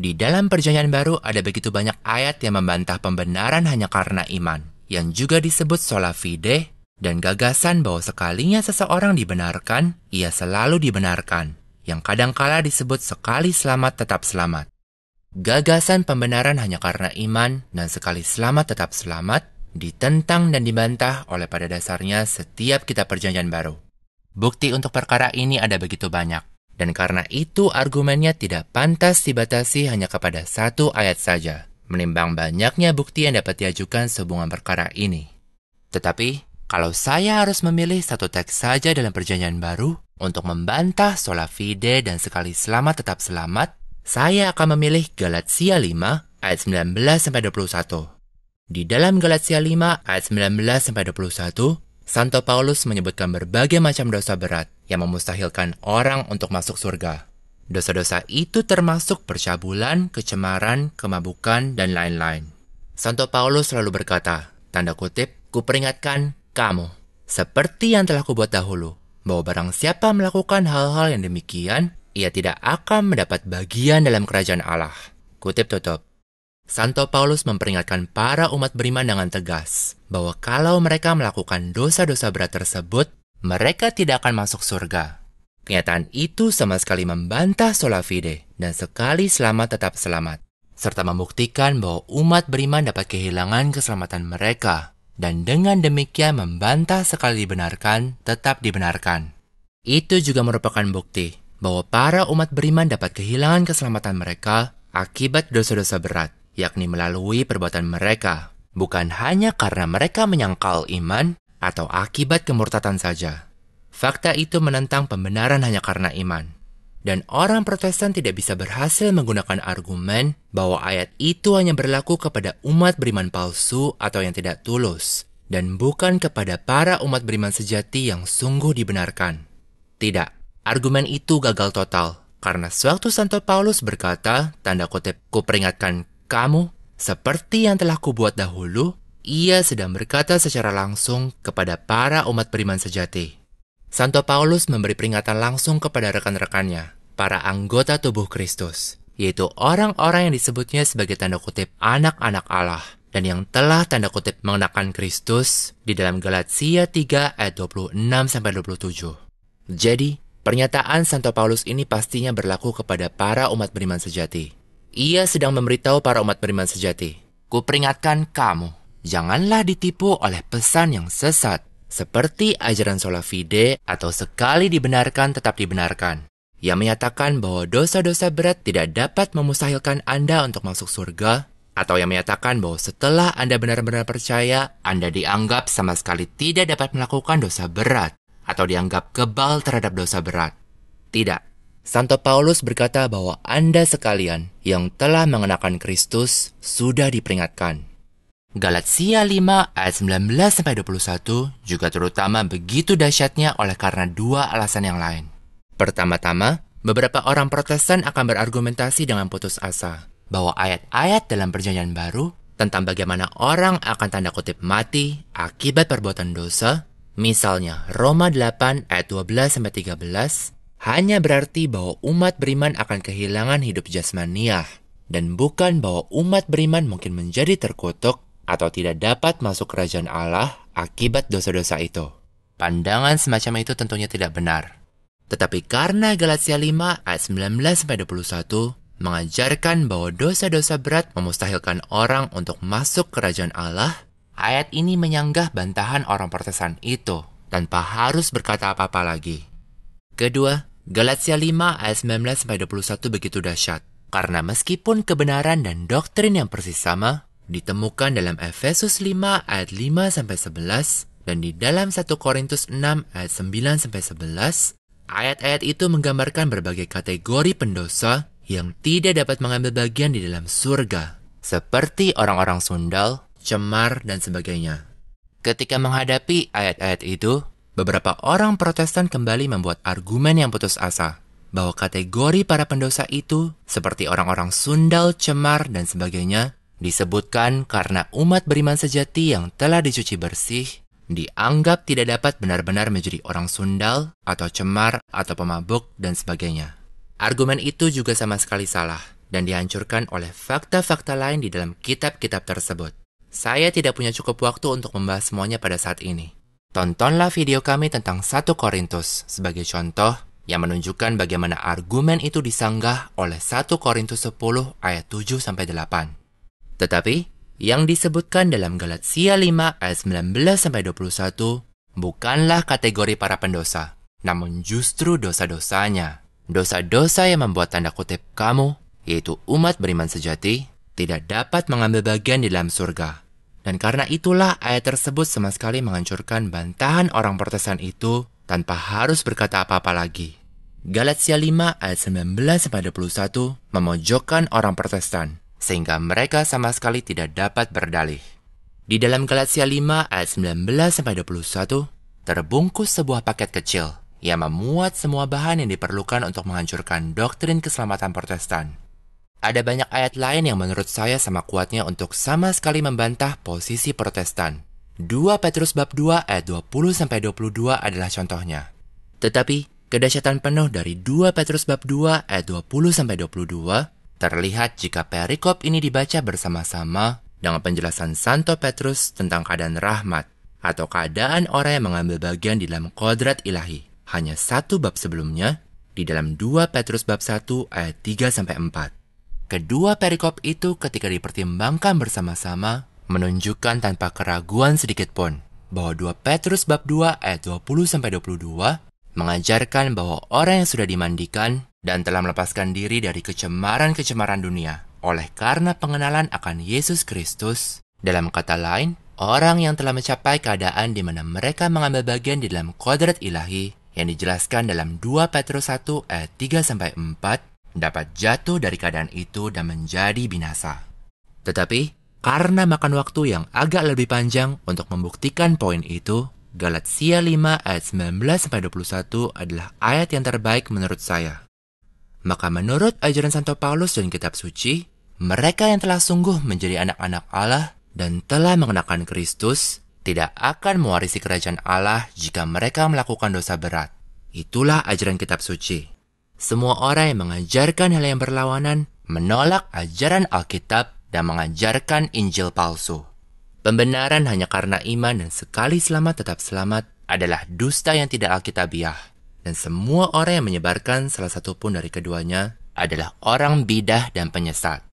Di dalam Perjanjian Baru ada begitu banyak ayat yang membantah pembenaran hanya karena iman, yang juga disebut sola fide, dan gagasan bahwa sekalinya seseorang dibenarkan, ia selalu dibenarkan, yang kadangkala disebut sekali selamat tetap selamat. Gagasan pembenaran hanya karena iman dan sekali selamat tetap selamat ditentang dan dibantah oleh pada dasarnya setiap kitab Perjanjian Baru. Bukti untuk perkara ini ada begitu banyak. Dan karena itu argumennya tidak pantas dibatasi hanya kepada satu ayat saja, menimbang banyaknya bukti yang dapat diajukan sehubungan perkara ini. Tetapi, kalau saya harus memilih satu teks saja dalam Perjanjian Baru untuk membantah sola fide dan sekali selamat tetap selamat, saya akan memilih Galatia 5 ayat 19-21. Di dalam Galatia 5 ayat 19-21, Santo Paulus menyebutkan berbagai macam dosa berat yang memustahilkan orang untuk masuk surga. Dosa-dosa itu termasuk percabulan, kecemaran, kemabukan, dan lain-lain. Santo Paulus selalu berkata, tanda kutip, "Kuperingatkan kamu, seperti yang telah kubuat dahulu, bahwa barang siapa melakukan hal-hal yang demikian, ia tidak akan mendapat bagian dalam kerajaan Allah." Kutip tutup. Santo Paulus memperingatkan para umat beriman dengan tegas bahwa kalau mereka melakukan dosa-dosa berat tersebut, mereka tidak akan masuk surga. Kenyataan itu sama sekali membantah sola fide dan sekali selamat tetap selamat, serta membuktikan bahwa umat beriman dapat kehilangan keselamatan mereka, dan dengan demikian membantah sekali dibenarkan, tetap dibenarkan. Itu juga merupakan bukti bahwa para umat beriman dapat kehilangan keselamatan mereka akibat dosa-dosa berat, yakni melalui perbuatan mereka, bukan hanya karena mereka menyangkal iman atau akibat kemurtatan saja. Fakta itu menentang pembenaran hanya karena iman. Dan orang Protestan tidak bisa berhasil menggunakan argumen bahwa ayat itu hanya berlaku kepada umat beriman palsu atau yang tidak tulus, dan bukan kepada para umat beriman sejati yang sungguh dibenarkan. Tidak, argumen itu gagal total, karena sewaktu Santo Paulus berkata, tanda kutip, "Kuperingatkan kamu, seperti yang telah kubuat dahulu," ia sedang berkata secara langsung kepada para umat beriman sejati. Santo Paulus memberi peringatan langsung kepada rekan-rekannya, para anggota tubuh Kristus, yaitu orang-orang yang disebutnya sebagai tanda kutip anak-anak Allah, dan yang telah tanda kutip mengenakan Kristus di dalam Galatia 3 ayat 26-27. Jadi, pernyataan Santo Paulus ini pastinya berlaku kepada para umat beriman sejati. Ia sedang memberitahu para umat beriman sejati, "Kuperingatkan kamu, janganlah ditipu oleh pesan yang sesat, seperti ajaran sola fide atau sekali dibenarkan tetap dibenarkan, yang menyatakan bahwa dosa-dosa berat tidak dapat memustahilkan Anda untuk masuk surga, atau yang menyatakan bahwa setelah Anda benar-benar percaya, Anda dianggap sama sekali tidak dapat melakukan dosa berat, atau dianggap kebal terhadap dosa berat." Tidak. Santo Paulus berkata bahwa Anda sekalian yang telah mengenakan Kristus sudah diperingatkan. Galatia 5 ayat 19-21 juga terutama begitu dahsyatnya oleh karena dua alasan yang lain. Pertama-tama, beberapa orang Protestan akan berargumentasi dengan putus asa bahwa ayat-ayat dalam Perjanjian Baru tentang bagaimana orang akan tanda kutip mati akibat perbuatan dosa, misalnya Roma 8 ayat 12-13, hanya berarti bahwa umat beriman akan kehilangan hidup jasmaniah, dan bukan bahwa umat beriman mungkin menjadi terkutuk atau tidak dapat masuk kerajaan Allah akibat dosa-dosa itu. Pandangan semacam itu tentunya tidak benar. Tetapi karena Galatia 5 ayat 19-21 mengajarkan bahwa dosa-dosa berat memustahilkan orang untuk masuk kerajaan Allah, ayat ini menyanggah bantahan orang Protestan itu tanpa harus berkata apa-apa lagi. Kedua, Galatia 5 ayat 19-21 begitu dahsyat, karena meskipun kebenaran dan doktrin yang persis sama ditemukan dalam Efesus 5 ayat 5-11 dan di dalam 1 Korintus 6 ayat 9-11, ayat-ayat itu menggambarkan berbagai kategori pendosa yang tidak dapat mengambil bagian di dalam surga, seperti orang-orang sundal, cemar, dan sebagainya. Ketika menghadapi ayat-ayat itu, beberapa orang Protestan kembali membuat argumen yang putus asa, bahwa kategori para pendosa itu, seperti orang-orang sundal, cemar, dan sebagainya, disebutkan karena umat beriman sejati yang telah dicuci bersih, dianggap tidak dapat benar-benar menjadi orang sundal, atau cemar, atau pemabuk, dan sebagainya. Argumen itu juga sama sekali salah, dan dihancurkan oleh fakta-fakta lain di dalam kitab-kitab tersebut. Saya tidak punya cukup waktu untuk membahas semuanya pada saat ini. Tontonlah video kami tentang 1 Korintus sebagai contoh yang menunjukkan bagaimana argumen itu disanggah oleh 1 Korintus 10 ayat 7-8. Tetapi, yang disebutkan dalam Galatia 5 ayat 19-21 bukanlah kategori para pendosa, namun justru dosa-dosanya. Dosa-dosa yang membuat tanda kutip kamu, yaitu umat beriman sejati, tidak dapat mengambil bagian di dalam surga. Dan karena itulah ayat tersebut sama sekali menghancurkan bantahan orang Protestan itu tanpa harus berkata apa-apa lagi. Galatia 5 ayat 19-21 memojokkan orang Protestan, sehingga mereka sama sekali tidak dapat berdalih. Di dalam Galatia 5 ayat 19-21 terbungkus sebuah paket kecil yang memuat semua bahan yang diperlukan untuk menghancurkan doktrin keselamatan Protestan. Ada banyak ayat lain yang menurut saya sama kuatnya untuk sama sekali membantah posisi Protestan. 2 Petrus bab 2 ayat 20-22 adalah contohnya. Tetapi, kedahsyatan penuh dari 2 Petrus bab 2 ayat 20-22 terlihat jika perikop ini dibaca bersama-sama dengan penjelasan Santo Petrus tentang keadaan rahmat atau keadaan orang yang mengambil bagian di dalam kodrat ilahi. Hanya 1 bab sebelumnya, di dalam 2 Petrus bab 1 ayat 3-4. Kedua perikop itu ketika dipertimbangkan bersama-sama menunjukkan tanpa keraguan sedikit pun bahwa 2 Petrus bab 2 ayat 20-22 mengajarkan bahwa orang yang sudah dimandikan dan telah melepaskan diri dari kecemaran-kecemaran dunia oleh karena pengenalan akan Yesus Kristus, dalam kata lain, orang yang telah mencapai keadaan di mana mereka mengambil bagian di dalam kodrat ilahi yang dijelaskan dalam 2 Petrus 1 ayat 3-4 dapat jatuh dari keadaan itu dan menjadi binasa. Tetapi, karena makan waktu yang agak lebih panjang untuk membuktikan poin itu, Galatia 5 ayat 19-21 adalah ayat yang terbaik menurut saya. Maka menurut ajaran Santo Paulus dan kitab suci, mereka yang telah sungguh menjadi anak-anak Allah dan telah mengenakan Kristus tidak akan mewarisi kerajaan Allah jika mereka melakukan dosa berat. Itulah ajaran kitab suci. Semua orang yang mengajarkan hal yang berlawanan menolak ajaran Alkitab dan mengajarkan Injil palsu. Pembenaran hanya karena iman dan sekali selamat tetap selamat adalah dusta yang tidak alkitabiah. Dan semua orang yang menyebarkan salah satu pun dari keduanya adalah orang bidah dan penyesat.